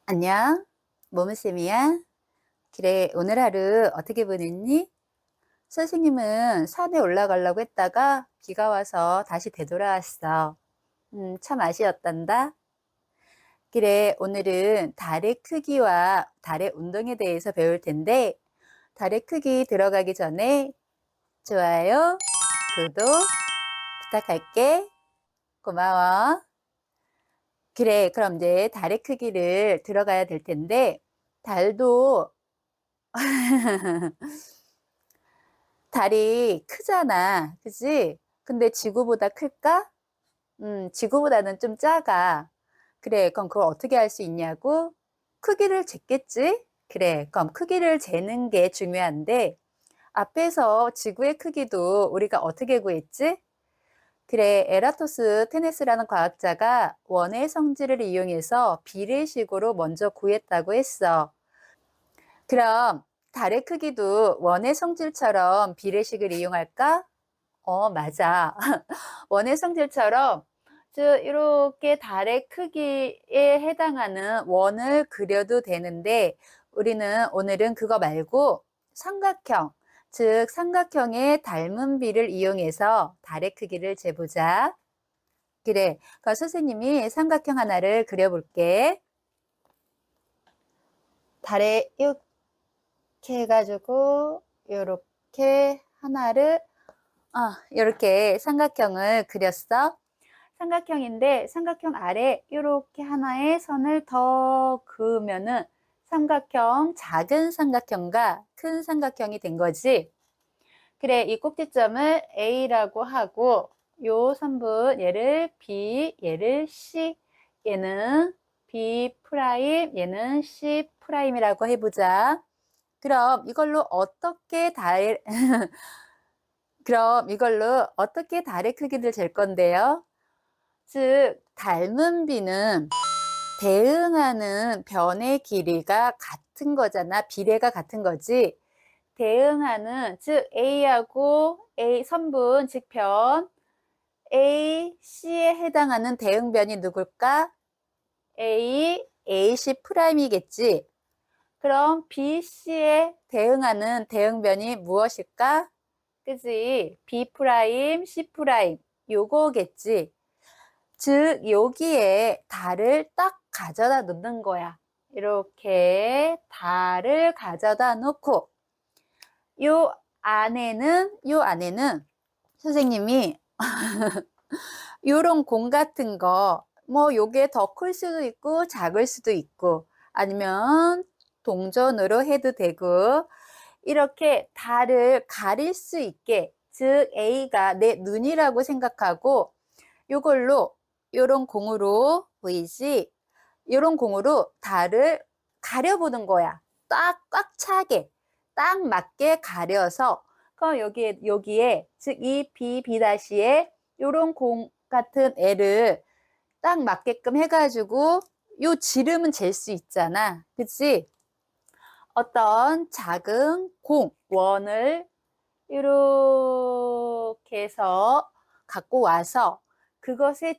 안녕, 모모쌤이야. 그래, 오늘 하루 어떻게 보냈니? 선생님은 산에 올라가려고 했다가 비가 와서 다시 되돌아왔어. 참 아쉬웠단다. 그래, 오늘은 달의 크기와 달의 운동에 대해서 배울 텐데, 달의 크기 들어가기 전에 좋아요, 구독 부탁할게. 고마워. 그래, 그럼 이제 달의 크기를 들어가야 될 텐데, 달도 달이 크잖아. 그지? 근데 지구보다 클까? 지구보다는 좀 작아. 그래, 그럼 그걸 어떻게 할 수 있냐고? 크기를 쟀겠지? 그래, 그럼 크기를 재는 게 중요한데, 앞에서 지구의 크기도 우리가 어떻게 구했지? 그래, 에라토스테네스라는 과학자가 원의 성질을 이용해서 비례식으로 먼저 구했다고 했어. 그럼 달의 크기도 원의 성질처럼 비례식을 이용할까? 맞아. 원의 성질처럼 즉 이렇게 달의 크기에 해당하는 원을 그려도 되는데 우리는 오늘은 그거 말고 삼각형, 즉 삼각형의 닮은 비를 이용해서 달의 크기를 재보자. 그래, 그럼 선생님이 삼각형 하나를 그려볼게. 달에 이렇게 해가지고 이렇게 하나를 이렇게 삼각형을 그렸어. 삼각형인데 삼각형 아래 이렇게 하나의 선을 더 그으면은 삼각형, 작은 삼각형과 큰 삼각형이 된 거지. 그래, 이 꼭지점을 A라고 하고 요 선분 얘를 B, 얘를 C, 얘는 B 프라임, 얘는 C 프라임이라고 해보자. 그럼 이걸로 어떻게 그럼 이걸로 어떻게 달의 크기를 잴 건데요? 즉, 닮은 비는 대응하는 변의 길이가 같은 거잖아. 비례가 같은 거지. 대응하는, 즉, A하고 A 선분, 즉, 변, A, C에 해당하는 대응변이 누굴까? A, AC 프라임이겠지. 그럼 B, C에 대응하는 대응변이 무엇일까? 그지? B 프라임, C 프라임. 요거겠지. 즉, 여기에 달을 딱 가져다 놓는 거야. 이렇게 달을 가져다 놓고, 요 안에는 선생님이 요런 공 같은 거, 뭐 요게 더 클 수도 있고, 작을 수도 있고, 아니면 동전으로 해도 되고, 이렇게 달을 가릴 수 있게, 즉, A가 내 눈이라고 생각하고, 요걸로 요런 공으로 보이지? 요런 공으로 달을 가려보는 거야. 딱 꽉 차게, 딱 맞게 가려서 그럼 여기에 즉 이 B 다시에 요런 공 같은 애를 딱 맞게끔 해가지고 요 지름은 잴 수 있잖아. 그치? 어떤 작은 원을 이렇게 해서 갖고 와서 그것의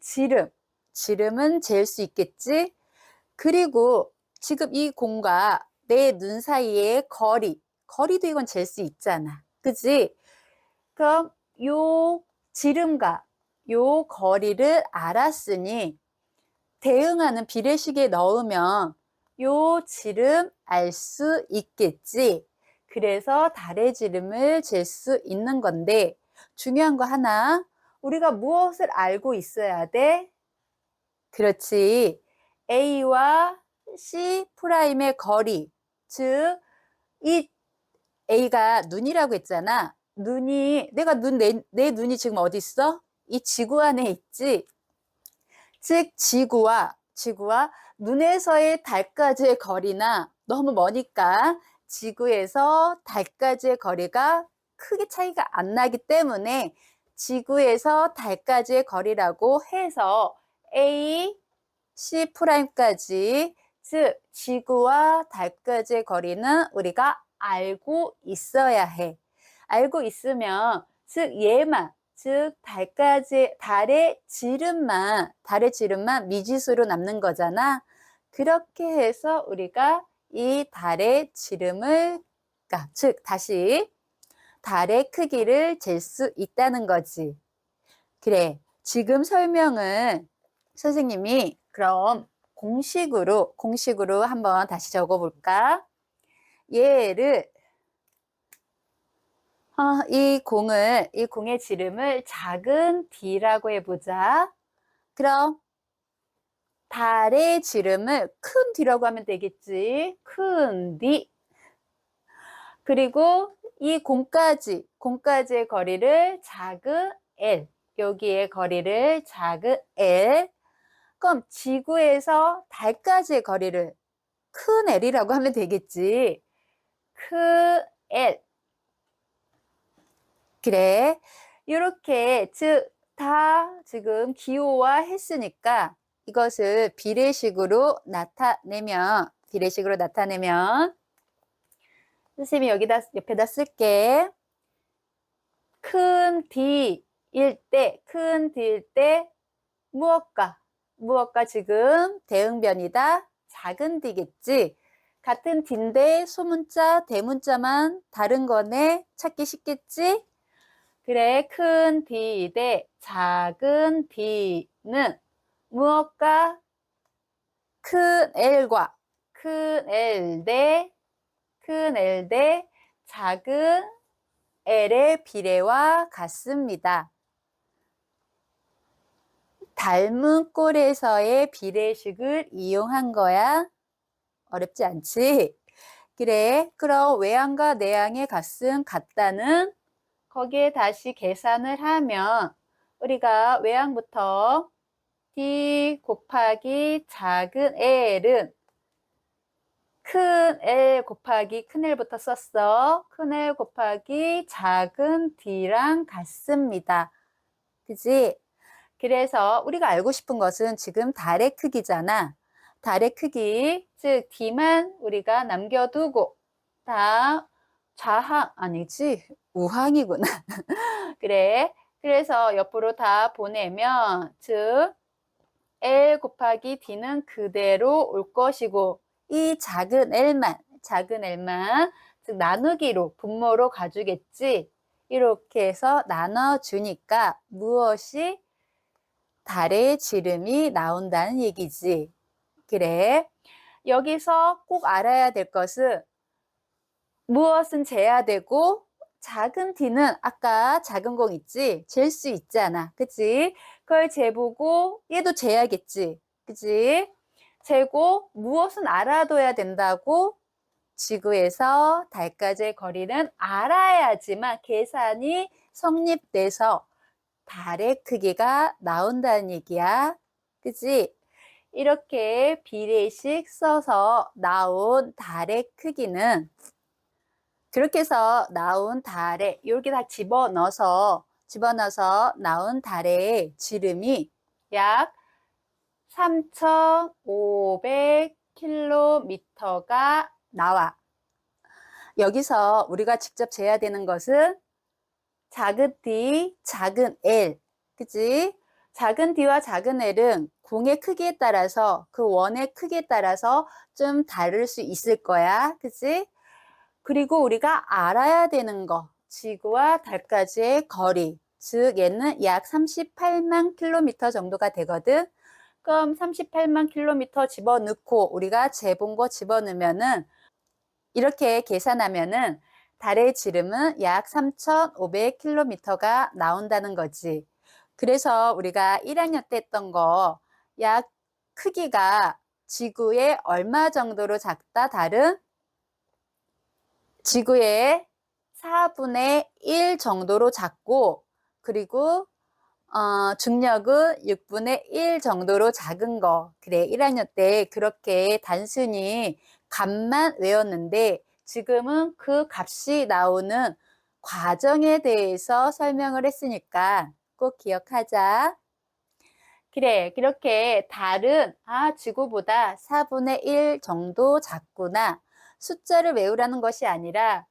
지름은 잴 수 있겠지? 그리고 지금 이 공과 내 눈 사이의 거리도 이건 잴 수 있잖아. 그지? 그럼 요 지름과 요 거리를 알았으니 대응하는 비례식에 넣으면 요 지름 알 수 있겠지. 그래서 달의 지름을 잴 수 있는 건데 중요한 거 하나, 우리가 무엇을 알고 있어야 돼? 그렇지. A와 C 프라임의 거리, 즉 이 A가 눈이라고 했잖아. 내 눈이 지금 어디 있어? 이 지구 안에 있지. 즉 지구와 눈에서의 달까지의 거리나 너무 머니까 지구에서 달까지의 거리가 크게 차이가 안 나기 때문에 지구에서 달까지의 거리라고 해서 A, C 프라임까지, 즉 지구와 달까지의 거리는 우리가 알고 있어야 해. 알고 있으면 즉 즉 달의 지름만 미지수로 남는 거잖아. 그렇게 해서 우리가 이 달의 지름을, 그러니까 즉 다시 달의 크기를 잴 수 있다는 거지. 그래, 지금 설명을 선생님이 그럼 공식으로 한번 다시 적어볼까? 얘를 이 공의 지름을 작은 d라고 해보자. 그럼 달의 지름을 큰 d라고 하면 되겠지. 큰 d. 그리고 이 공까지의 거리를 작은 l. 여기의 거리를 작은 l. 그럼 지구에서 달까지의 거리를 큰 l이라고 하면 되겠지. 큰 l. 그래. 이렇게 다 지금 기호화했으니까 이것을 비례식으로 나타내면 선생님이 여기다 옆에다 쓸게. 큰 D일 때 무엇과 지금 대응변이다. 작은 D겠지. 같은 D인데 소문자, 대문자만 다른 거네. 찾기 쉽겠지? 그래, 큰 D 대 작은 D는 무엇과 큰 L 대 작은 L의 비례와 같습니다. 닮은 꼴에서의 비례식을 이용한 거야. 어렵지 않지? 그래, 그럼 외양과 내양의 값은 같다는 거기에 다시 계산을 하면 우리가 외양부터 D 곱하기 작은 L은 큰 L 곱하기 큰 L부터 썼어. 큰 L 곱하기 작은 D랑 같습니다. 그지? 그래서 우리가 알고 싶은 것은 지금 달의 크기잖아. 달의 크기, 즉 D만 우리가 남겨두고 다 우항이구나. 그래. 그래서 옆으로 다 보내면 즉 L 곱하기 D는 그대로 올 것이고 이 작은 L만 즉 나누기로 분모로 가주겠지. 이렇게 해서 나눠주니까 무엇이 달의 지름이 나온다는 얘기지. 그래. 여기서 꼭 알아야 될 것은 무엇은 재야 되고 작은 D는 아까 작은 공 있지? 잴 수 있잖아. 그치? 그걸 재보고 얘도 재야겠지. 그치? 재고 무엇은 알아둬야 된다고? 지구에서 달까지의 거리는 알아야지만 계산이 성립돼서 달의 크기가 나온다는 얘기야. 그치? 이렇게 비례식 써서 나온 달의 크기는 그렇게 해서 나온 달에 이렇게 다 집어넣어서 나온 달의 지름이 약 3,500km가 나와. 여기서 우리가 직접 재야 되는 것은 작은 D, 작은 L. 그치? 작은 D와 작은 L은 공의 크기에 따라서 그 원의 크기에 따라서 좀 다를 수 있을 거야. 그치? 그리고 우리가 알아야 되는 거, 지구와 달까지의 거리, 즉 얘는 약 38만 킬로미터 정도가 되거든. 그럼 38만 킬로미터 집어넣고 우리가 재본 거 집어넣으면은 이렇게 계산하면은 달의 지름은 약 3,500km가 나온다는 거지. 그래서 우리가 1학년 때 했던 거 약 크기가 지구의 얼마 정도로 작다? 달은 지구의 4분의 1 정도로 작고 그리고 중력은 6분의 1 정도로 작은 거. 그래, 1학년 때 그렇게 단순히 값만 외웠는데 지금은 그 값이 나오는 과정에 대해서 설명을 했으니까 꼭 기억하자. 그래, 그렇게 달은 지구보다 4분의 1 정도 작구나. 숫자를 외우라는 것이 아니라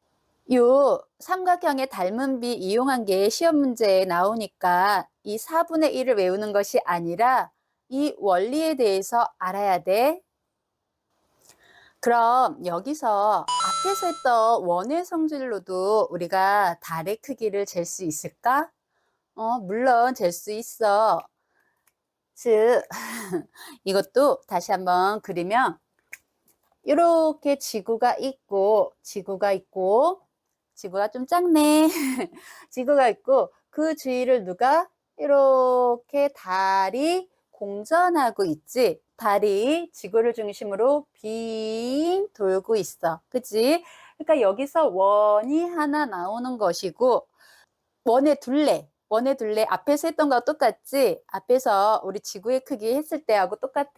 요 삼각형의 닮은 비 이용한 게 시험 문제에 나오니까 이 4분의 1을 외우는 것이 아니라 이 원리에 대해서 알아야 돼. 그럼 여기서 앞에서 했던 원의 성질로도 우리가 달의 크기를 잴 수 있을까? 물론 잴 수 있어. 즉, 이것도 다시 한번 그리면 이렇게 지구가 좀 작네. 지구가 있고 그 주위를 누가 이렇게 달이 공전하고 있지. 달이 지구를 중심으로 빙 돌고 있어. 그치? 그러니까 여기서 원이 하나 나오는 것이고 원의 둘레 앞에서 했던 거와 똑같지? 앞에서 우리 지구의 크기 했을 때하고 똑같아.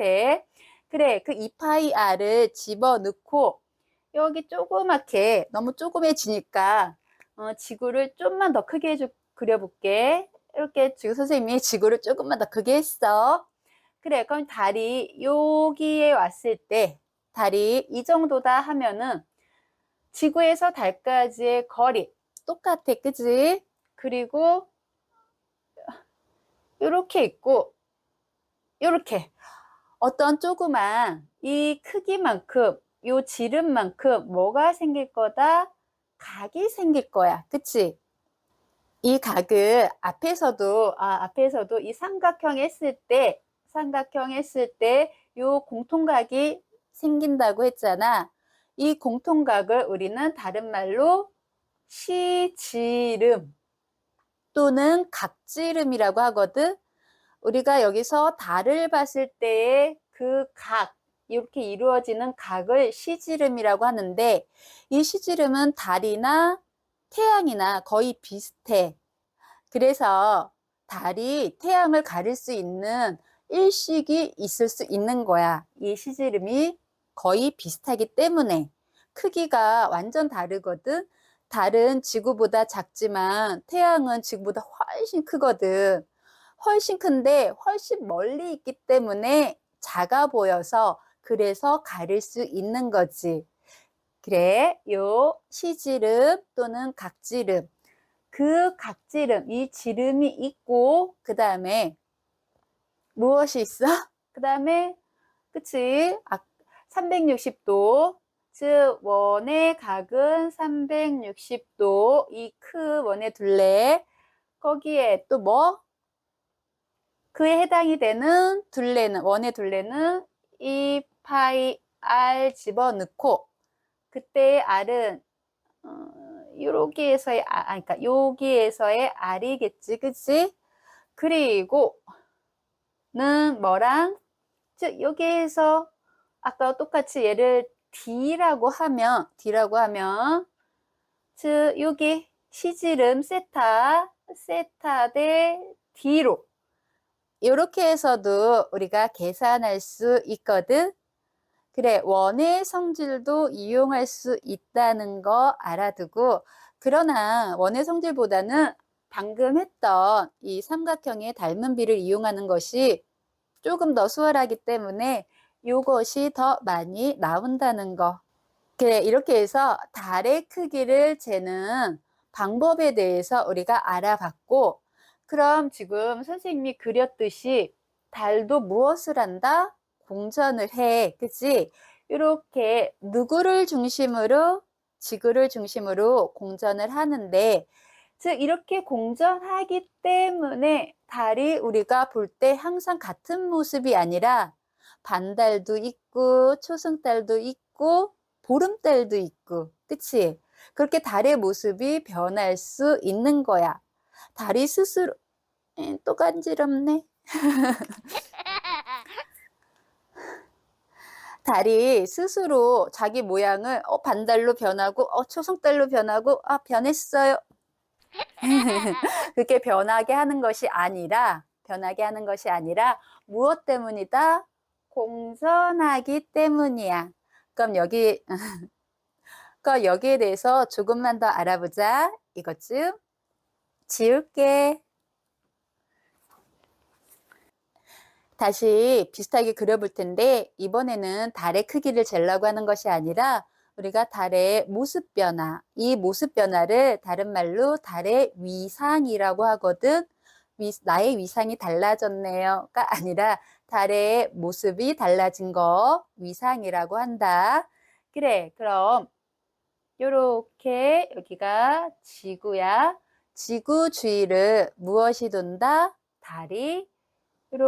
그래, 그 2파이 r을 집어넣고 여기 조그맣게 너무 조그매지니까 지구를 좀만 더 크게 그려볼게. 이렇게 지금 선생님이 지구를 조금만 더 크게 했어. 그래, 그럼 달이 여기에 왔을 때 달이 이 정도다 하면은 지구에서 달까지의 거리 똑같아, 그지? 그리고 이렇게 있고 이렇게 어떤 조그만 이 크기만큼 요 지름만큼 뭐가 생길 거다? 각이 생길 거야. 그치? 이 각을 앞에서도 이 삼각형 했을 때 요 공통각이 생긴다고 했잖아. 이 공통각을 우리는 다른 말로 시지름 또는 각지름이라고 하거든. 우리가 여기서 달을 봤을 때의 그 각, 이렇게 이루어지는 각을 시지름이라고 하는데 이 시지름은 달이나 태양이나 거의 비슷해. 그래서 달이 태양을 가릴 수 있는 일식이 있을 수 있는 거야. 이 시지름이 거의 비슷하기 때문에 크기가 완전 다르거든. 달은 지구보다 작지만 태양은 지구보다 훨씬 크거든. 훨씬 큰데 훨씬 멀리 있기 때문에 작아 보여서 그래서 가릴 수 있는 거지. 그래, 요 시지름 또는 각지름. 그 각지름, 이 지름이 있고, 그 다음에 무엇이 있어? 그 다음에, 그치? 360도. 즉, 원의 각은 360도. 이 크 원의 둘레. 거기에 또 뭐? 그에 해당이 되는 원의 둘레는 2파이 r 집어넣고, 그때 r은 여기에서의 그러니까 여기에서의 r이겠지, 그치? 그리고 는 뭐랑 즉 여기에서 아까 똑같이 얘를 D라고 하면 즉 여기 시지름 세타 대 D로 이렇게 해서도 우리가 계산할 수 있거든. 그래, 원의 성질도 이용할 수 있다는 거 알아두고, 그러나 원의 성질보다는 방금 했던 이 삼각형의 닮은 비를 이용하는 것이 조금 더 수월하기 때문에 이것이 더 많이 나온다는 거. 그래, 이렇게 해서 달의 크기를 재는 방법에 대해서 우리가 알아봤고, 그럼 지금 선생님이 그렸듯이 달도 무엇을 한다? 공전을 해. 그치? 이렇게 누구를 중심으로? 지구를 중심으로 공전을 하는데, 즉, 이렇게 공전하기 때문에 달이 우리가 볼 때 항상 같은 모습이 아니라 반달도 있고, 초승달도 있고, 보름달도 있고, 그치? 그렇게 달의 모습이 변할 수 있는 거야. 달이 스스로, 또 간지럽네. 달이 스스로 자기 모양을 반달로 변하고, 초승달로 변하고, 변했어요. 그렇게 변하게 하는 것이 아니라, 무엇 때문이다? 공전하기 때문이야. 그럼 여기에 대해서 조금만 더 알아보자. 이것 좀 지울게. 다시 비슷하게 그려볼 텐데 이번에는 달의 크기를 재려고 하는 것이 아니라 우리가 달의 모습 변화, 이 모습 변화를 다른 말로 달의 위상이라고 하거든. 나의 위상이 달라졌네요가 아니라 달의 모습이 달라진 거 위상이라고 한다. 그래, 그럼 요렇게 여기가 지구야. 지구 주위를 무엇이 돈다? 달이 이렇게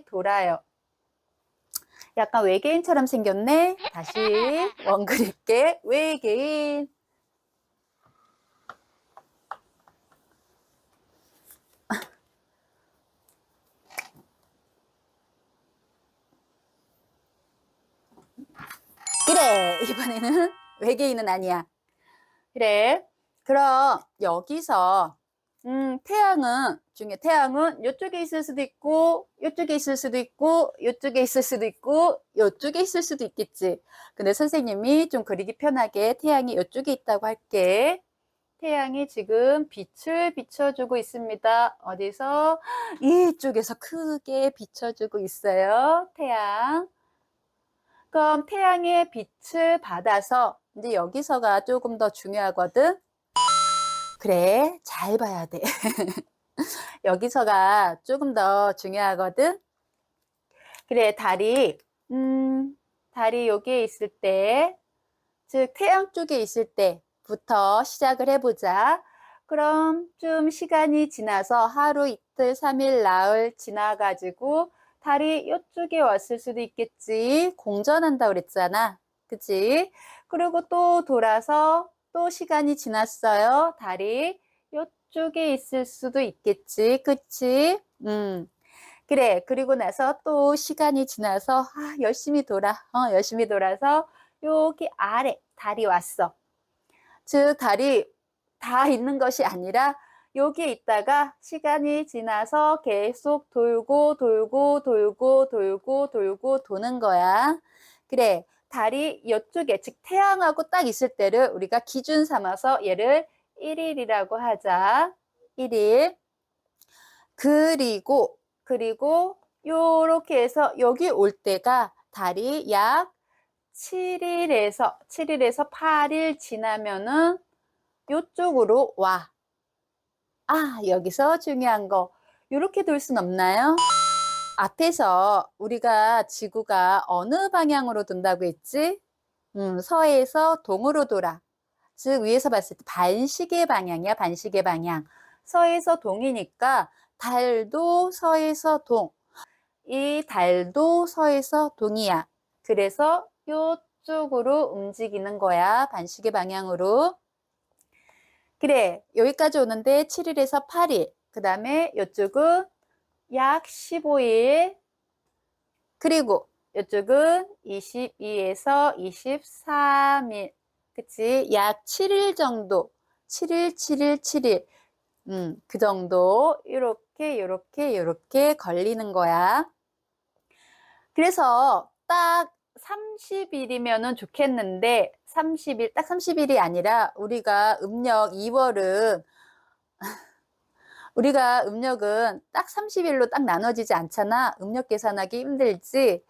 돌아요. 약간 외계인처럼 생겼네. 다시 원 그릴게. 외계인. 그래, 이번에는 외계인은 아니야. 그래. 그럼 여기서 태양은 이쪽에 있을 수도 있고, 이쪽에 있을 수도 있고, 이쪽에 있을 수도 있고, 이쪽에 있을 수도 있겠지. 근데 선생님이 좀 그리기 편하게 태양이 이쪽에 있다고 할게. 태양이 지금 빛을 비춰주고 있습니다. 어디서? 이쪽에서 크게 비춰주고 있어요. 태양. 그럼 태양의 빛을 받아서 이제 여기서가 조금 더 중요하거든. 그래, 잘 봐야 돼. 여기서가 조금 더 중요하거든. 그래, 달이 여기에 있을 때, 즉 태양 쪽에 있을 때부터 시작을 해보자. 그럼 좀 시간이 지나서 하루, 이틀, 3일, 나흘 지나가지고 달이 이쪽에 왔을 수도 있겠지. 공전한다 그랬잖아. 그치? 그리고 또 돌아서 또 시간이 지났어요. 달이 이쪽에 있을 수도 있겠지. 그치? 그래. 그리고 나서 또 시간이 지나서 열심히 열심히 돌아서 여기 아래 달이 왔어. 즉 달이 다 있는 것이 아니라 여기에 있다가 시간이 지나서 계속 돌고 돌고 돌고 돌고 돌고 도는 거야. 그래. 달이 이쪽에 즉 태양하고 딱 있을 때를 우리가 기준 삼아서 얘를 1일이라고 하자. 1일. 그리고 요렇게 해서 여기 올 때가 달이 약 7일에서 8일 지나면은 요쪽으로 와. 여기서 중요한 거. 요렇게 돌 순 없나요? 앞에서 우리가 지구가 어느 방향으로 돈다고 했지? 서에서 동으로 돌아. 즉 위에서 봤을 때 반시계 방향이야. 반시계 방향. 서에서 동이니까 달도 서에서 동. 이 달도 서에서 동이야. 그래서 요쪽으로 움직이는 거야. 반시계 방향으로. 그래, 여기까지 오는데 7일에서 8일. 그 다음에 이쪽은 약 15일. 그리고 이쪽은 22에서 23일. 그치? 약 7일 정도. 7일, 7일, 7일. 그 정도. 요렇게 걸리는 거야. 그래서 딱 30일이면은 좋겠는데, 30일, 딱 30일이 아니라 우리가 음력 2월은 딱 30일로 딱 나눠지지 않잖아. 음력 계산하기 힘들지.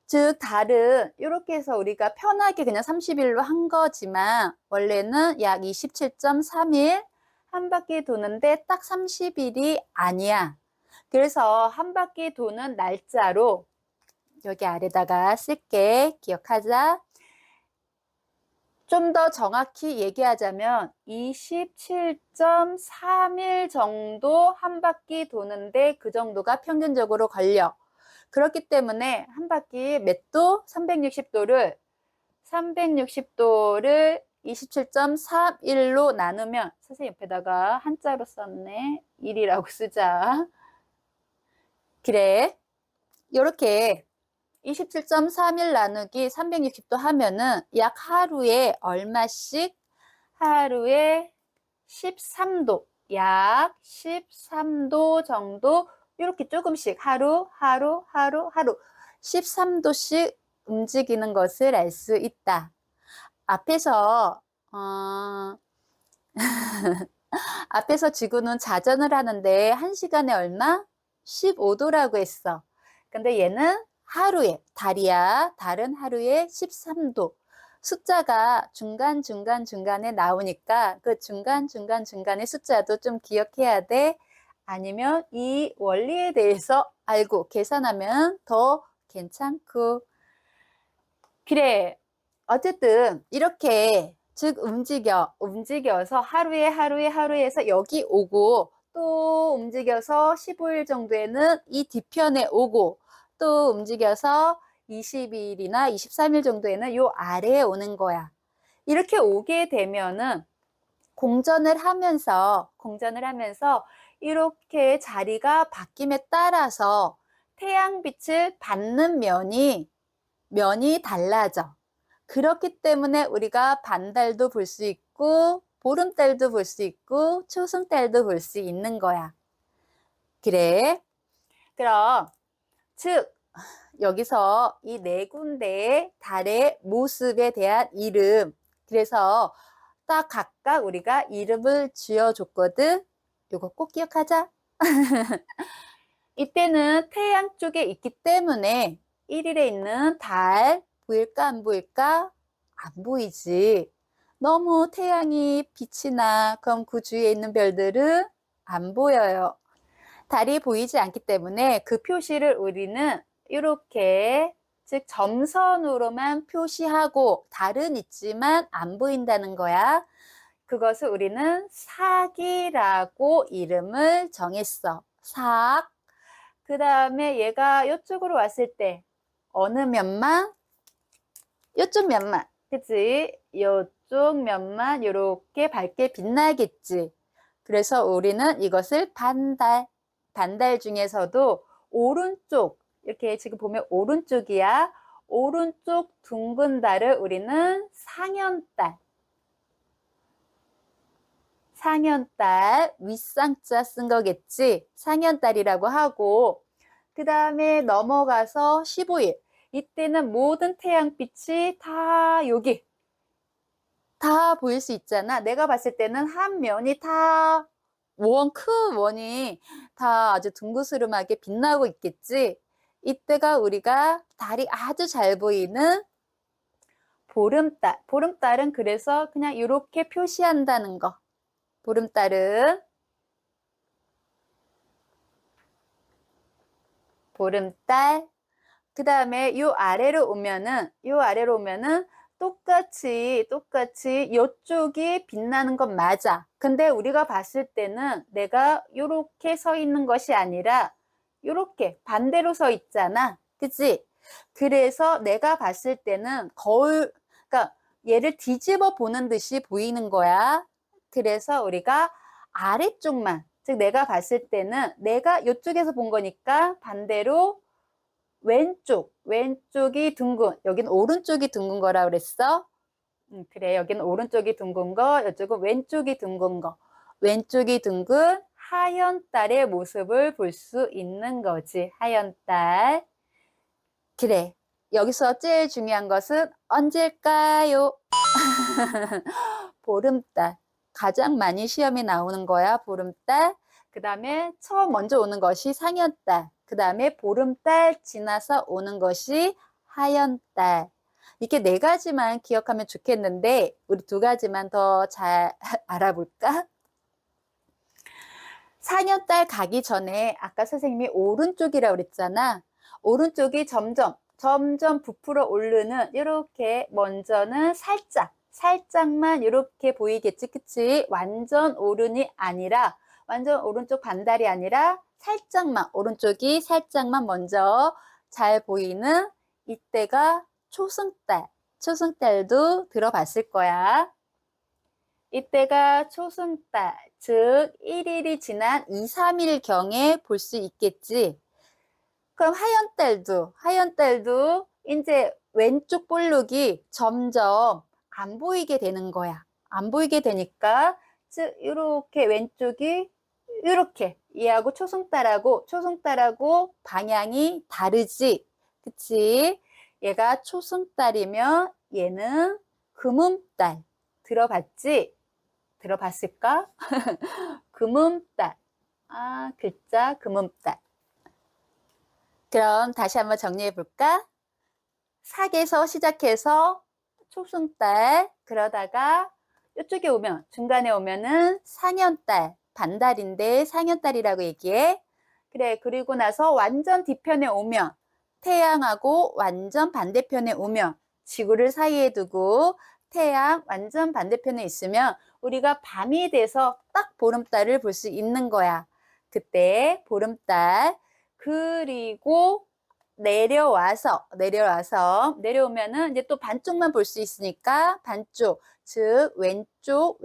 즉 달은 이렇게 해서 우리가 편하게 그냥 30일로 한 거지만 원래는 약 27.3일 한 바퀴 도는데 딱 30일이 아니야. 그래서 한 바퀴 도는 날짜로 여기 아래다가 쓸게. 기억하자. 좀 더 정확히 얘기하자면 27.3일 정도 한 바퀴 도는데 그 정도가 평균적으로 걸려. 그렇기 때문에 한 바퀴 몇 도? 360도를 27.31로 나누면 선생님 옆에다가 한자로 썼네. 1이라고 쓰자. 그래. 요렇게 27.31 나누기 360도 하면은 약 하루에 얼마씩? 하루에 13도, 약 13도 정도 이렇게 조금씩 하루 13도씩 움직이는 것을 알 수 있다. 앞에서 앞에서 지구는 자전을 하는데 1시간에 얼마? 15도라고 했어. 근데 얘는 하루에, 달이야. 달은 하루에 13도. 숫자가 중간에 나오니까 그 중간의 숫자도 좀 기억해야 돼. 아니면 이 원리에 대해서 알고 계산하면 더 괜찮고. 그래. 어쨌든 이렇게 즉 움직여서 하루에서 여기 오고 또 움직여서 15일 정도에는 이 뒤편에 오고 또 움직여서 20일이나 23일 정도에는 요 아래에 오는 거야. 이렇게 오게 되면은 공전을 하면서 이렇게 자리가 바뀜에 따라서 태양빛을 받는 면이 달라져. 그렇기 때문에 우리가 반달도 볼 수 있고 보름달도 볼 수 있고 초승달도 볼 수 있는 거야. 그래. 그럼 즉 여기서 이 네 군데의 달의 모습에 대한 이름, 그래서 딱 각각 우리가 이름을 지어줬거든. 이거 꼭 기억하자. 이때는 태양 쪽에 있기 때문에 1일에 있는 달 보일까 안 보일까? 안 보이지. 너무 태양이 빛이 나. 그럼 그 주위에 있는 별들은 안 보여요. 달이 보이지 않기 때문에 그 표시를 우리는 이렇게 즉 점선으로만 표시하고 달은 있지만 안 보인다는 거야. 그것을 우리는 사기라고 이름을 정했어. 삭. 그 다음에 얘가 이쪽으로 왔을 때 어느 면만? 이쪽 면만. 그치? 이쪽 면만 이렇게 밝게 빛나겠지. 그래서 우리는 이것을 반달 중에서도 오른쪽, 이렇게 지금 보면 오른쪽이야. 오른쪽 둥근 달을 우리는 상현달, 윗상자 쓴 거겠지. 상현달이라고 하고, 그 다음에 넘어가서 15일. 이때는 모든 태양빛이 다 여기 다 보일 수 있잖아. 내가 봤을 때는 한 면이 다 큰 원이 다 아주 둥그스름하게 빛나고 있겠지. 이때가 우리가 달이 아주 잘 보이는 보름달. 보름달은 그래서 그냥 이렇게 표시한다는 거. 보름달. 그 다음에 요 아래로 오면은 똑같이 이쪽이 빛나는 건 맞아. 근데 우리가 봤을 때는 내가 요렇게 서 있는 것이 아니라 요렇게 반대로 서 있잖아. 그치? 그래서 내가 봤을 때는 그러니까 얘를 뒤집어 보는 듯이 보이는 거야. 그래서 우리가 아래쪽만, 즉 내가 봤을 때는 내가 이쪽에서 본 거니까 반대로 왼쪽이 둥근, 여긴 오른쪽이 둥근 거라 그랬어. 그래, 여기는 오른쪽이 둥근 거, 이쪽은 왼쪽이 둥근 거. 왼쪽이 둥근 하얀 달의 모습을 볼 수 있는 거지. 하얀 달. 그래, 여기서 제일 중요한 것은 언제일까요? 보름달. 가장 많이 시험에 나오는 거야, 보름달. 그 다음에 처음 먼저 오는 것이 상현달. 그 다음에 보름달 지나서 오는 것이 하현달. 이렇게 네 가지만 기억하면 좋겠는데 우리 두 가지만 더 잘 알아볼까? 상현달 가기 전에 아까 선생님이 오른쪽이라고 그랬잖아. 오른쪽이 점점 부풀어 오르는, 이렇게 먼저는 살짝만 이렇게 보이겠지. 그치? 완전 오른쪽 반달이 아니라 오른쪽이 살짝만 먼저 잘 보이는, 이때가 초승달도 들어봤을 거야. 이때가 초승달, 즉 1일이 지난 2, 3일경에 볼 수 있겠지. 그럼 하얀달도 이제 왼쪽 볼록이 점점 안 보이게 되는 거야. 안 보이게 되니까 즉 이렇게 왼쪽이 이렇게 얘하고 초승달하고 방향이 다르지. 그치? 얘가 초승달이면 얘는 금음달. 들어봤지? 들어봤을까? 금음달. 글자 금음달. 그럼 다시 한번 정리해 볼까? 사에서 시작해서 초승달, 그러다가 이쪽에 오면, 중간에 오면은 상현달, 반달인데 상현달이라고 얘기해. 그래, 그리고 나서 완전 뒤편에 오면, 태양하고 완전 반대편에 오면, 지구를 사이에 두고 태양 완전 반대편에 있으면 우리가 밤이 돼서 딱 보름달을 볼 수 있는 거야. 그때 보름달. 그리고 내려오면은 이제 또 반쪽만 볼 수 있으니까 반쪽, 즉 왼쪽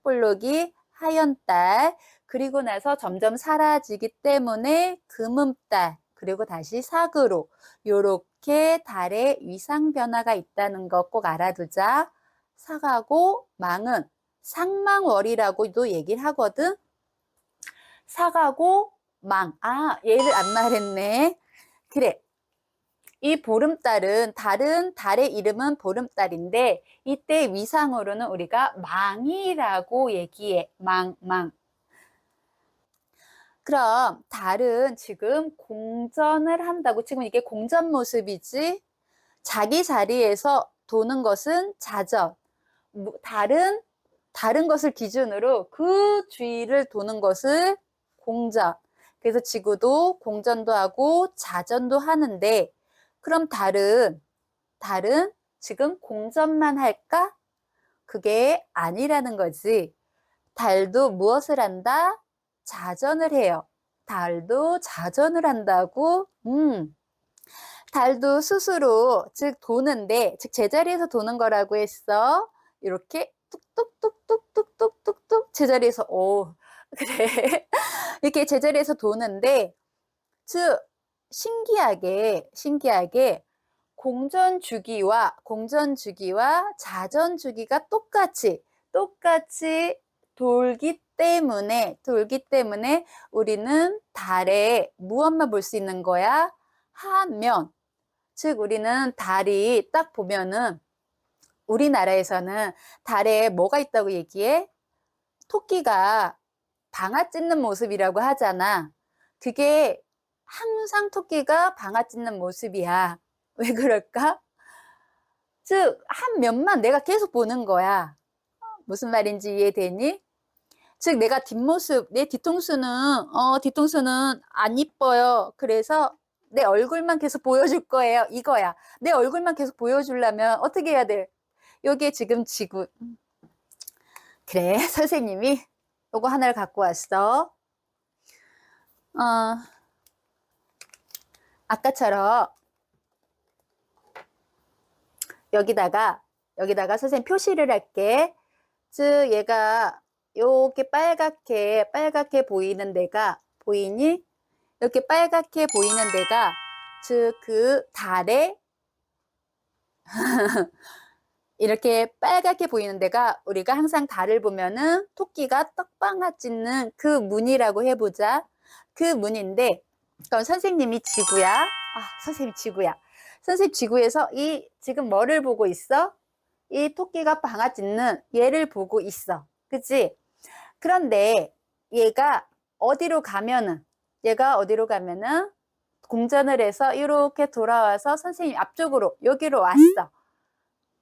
볼록이 하얀달. 그리고 나서 점점 사라지기 때문에 금음달, 그리고 다시 사그로, 요렇게 달의 위상 변화가 있다는 거 꼭 알아두자. 사가고 망은 상망월이라고도 얘기를 하거든. 사가고 망. 아, 얘를 안 말했네. 그래. 이 보름달은 다른 달의 이름은 보름달인데 이때 위상으로는 우리가 망이라고 얘기해. 망. 그럼 달은 지금 공전을 한다고. 지금 이게 공전 모습이지. 자기 자리에서 도는 것은 자전. 다른 것을 기준으로 그 주위를 도는 것을 공전. 그래서 지구도 공전도 하고 자전도 하는데, 그럼 달은 지금 공전만 할까? 그게 아니라는 거지. 달도 무엇을 한다? 자전을 해요. 달도 자전을 한다고? 달도 스스로, 즉 도는데, 즉 제자리에서 도는 거라고 했어. 이렇게 뚝뚝뚝뚝뚝뚝뚝뚝 제자리에서, 오, 그래. 이렇게 제자리에서 도는데, 즉 신기하게 공전 주기와 자전 주기가 똑같이 돌기 때문에 우리는 달에 무엇만 볼 수 있는 거야? 하면. 즉 우리는 달이 딱 보면은, 우리나라에서는 달에 뭐가 있다고 얘기해? 토끼가 방아 찧는 모습이라고 하잖아. 그게 항상 토끼가 방아 찧는 모습이야. 왜 그럴까? 즉 한 면만 내가 계속 보는 거야. 무슨 말인지 이해되니? 즉 내가 내 뒤통수는 안 이뻐요. 그래서 내 얼굴만 계속 보여줄 거예요. 이거야. 내 얼굴만 계속 보여주려면 어떻게 해야 돼? 요게 지금 지구. 그래, 선생님이 요거 하나를 갖고 왔어. 아까처럼 여기다가 선생님 표시를 할게. 즉 얘가 요게 빨갛게 보이는 데가 보이니? 이렇게 빨갛게 보이는 데가 즉 그 달에 이렇게 빨갛게 보이는 데가, 우리가 항상 달을 보면은 토끼가 떡방아 찢는 그 무늬라고 해보자. 그 무늬인데, 그럼 선생님이 지구야. 선생님 지구야. 선생님 지구에서 이 지금 뭐를 보고 있어? 이 토끼가 방아 찢는 얘를 보고 있어. 그치? 그런데 얘가 어디로 가면은 공전을 해서 이렇게 돌아와서 선생님 앞쪽으로 여기로 왔어.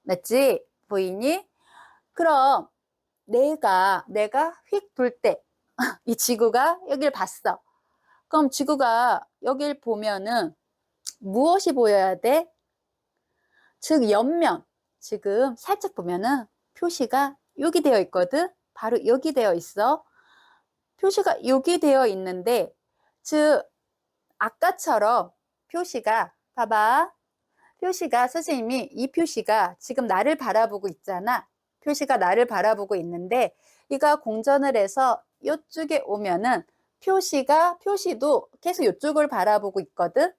맞지? 보이니? 그럼 내가 휙 돌 때 이 지구가 여길 봤어. 그럼 지구가 여길 보면은 무엇이 보여야 돼? 즉 옆면. 지금 살짝 보면은 표시가 여기 되어 있거든. 바로 여기 되어 있어. 표시가 여기 되어 있는데, 즉 아까처럼 표시가, 봐봐. 선생님이 이 표시가 지금 나를 바라보고 있잖아. 표시가 나를 바라보고 있는데, 얘가 공전을 해서 이쪽에 오면은 표시도 계속 이쪽을 바라보고 있거든.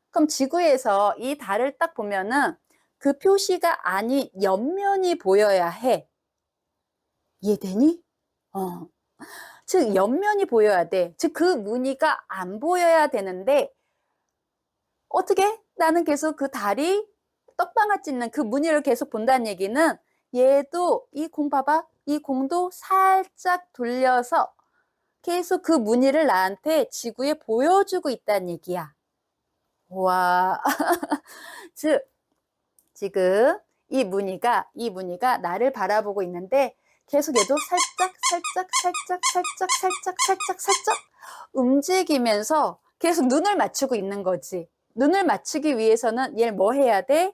그럼 지구에서 이 달을 딱 보면은 그 표시가 아닌 옆면이 보여야 해. 이해되니? 즉 옆면이 보여야 돼. 즉 그 무늬가 안 보여야 되는데, 어떻게? 나는 계속 그 달이 떡방아 찢는 그 무늬를 계속 본다는 얘기는, 얘도 봐봐. 이 공도 살짝 돌려서 계속 그 무늬를 나한테 지구에 보여주고 있다는 얘기야. 와. 즉 지금 이 무늬가 나를 바라보고 있는데 계속 얘도 살짝, 살짝, 살짝, 살짝, 살짝, 살짝, 살짝 움직이면서 계속 눈을 맞추고 있는 거지. 눈을 맞추기 위해서는 얘를 뭐 해야 돼?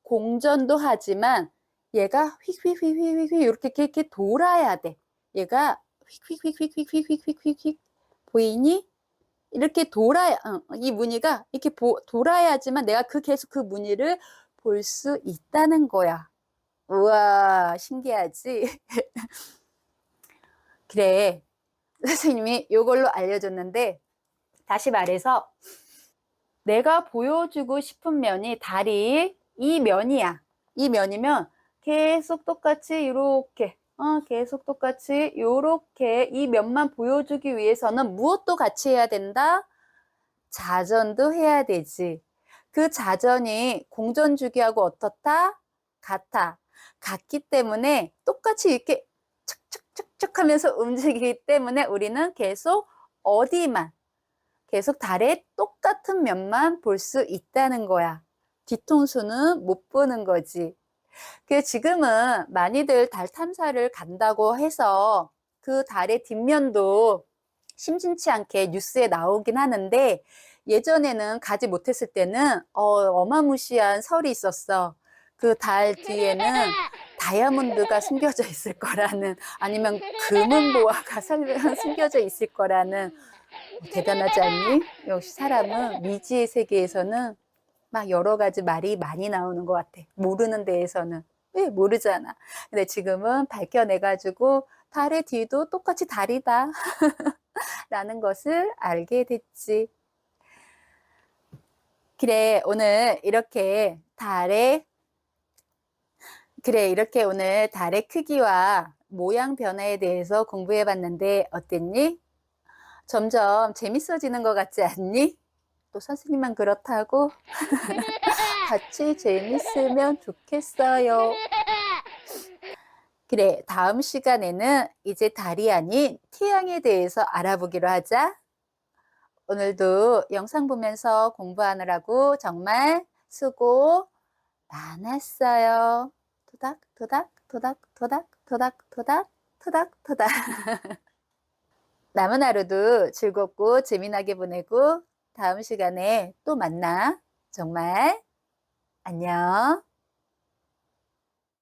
공전도 하지만 얘가 휙휙휙휙휙 이렇게 돌아야 돼. 얘가 휙휙휙휙휙휙휙휙 보이니? 이렇게 돌아야 이 무늬가 이렇게 돌아야지만 내가 계속 그 무늬를 볼 수 있다는 거야. 우와, 신기하지? 그래. 선생님이 요걸로 알려줬는데 다시 말해서 내가 보여주고 싶은 면이 다리 이 면이야. 이 면이면 계속 똑같이 요렇게 계속 똑같이 요렇게 이 면만 보여주기 위해서는 무엇도 같이 해야 된다? 자전도 해야 되지. 그 자전이 공전주기하고 어떻다? 같아. 같기 때문에 똑같이 이렇게 척척척척 하면서 움직이기 때문에 우리는 계속 어디만 계속 달의 똑같은 면만 볼 수 있다는 거야. 뒤통수는 못 보는 거지. 그 지금은 많이들 달 탐사를 간다고 해서 그 달의 뒷면도 심심치 않게 뉴스에 나오긴 하는데 예전에는 가지 못했을 때는 어마무시한 설이 있었어. 그 달 뒤에는 다이아몬드가 숨겨져 있을 거라는 아니면 금은 보화가 숨겨져 있을 거라는 대단하지 않니? 역시 사람은 미지의 세계에서는 막 여러 가지 말이 많이 나오는 것 같아. 모르는 데에서는. 왜 모르잖아. 근데 지금은 밝혀내가지고 달의 뒤도 똑같이 달이다. 라는 것을 알게 됐지. 그래, 오늘 달의 크기와 모양 변화에 대해서 공부해 봤는데 어땠니? 점점 재밌어지는 것 같지 않니? 또 선생님만 그렇다고? 같이 재밌으면 좋겠어요. 그래, 다음 시간에는 이제 달이 아닌 태양에 대해서 알아보기로 하자. 오늘도 영상 보면서 공부하느라고 정말 수고 많았어요. 토닥, 토닥, 토닥, 토닥, 토닥, 토닥, 토닥, 토닥. 남은 하루도 즐겁고 재미나게 보내고 다음 시간에 또 만나. 정말 안녕.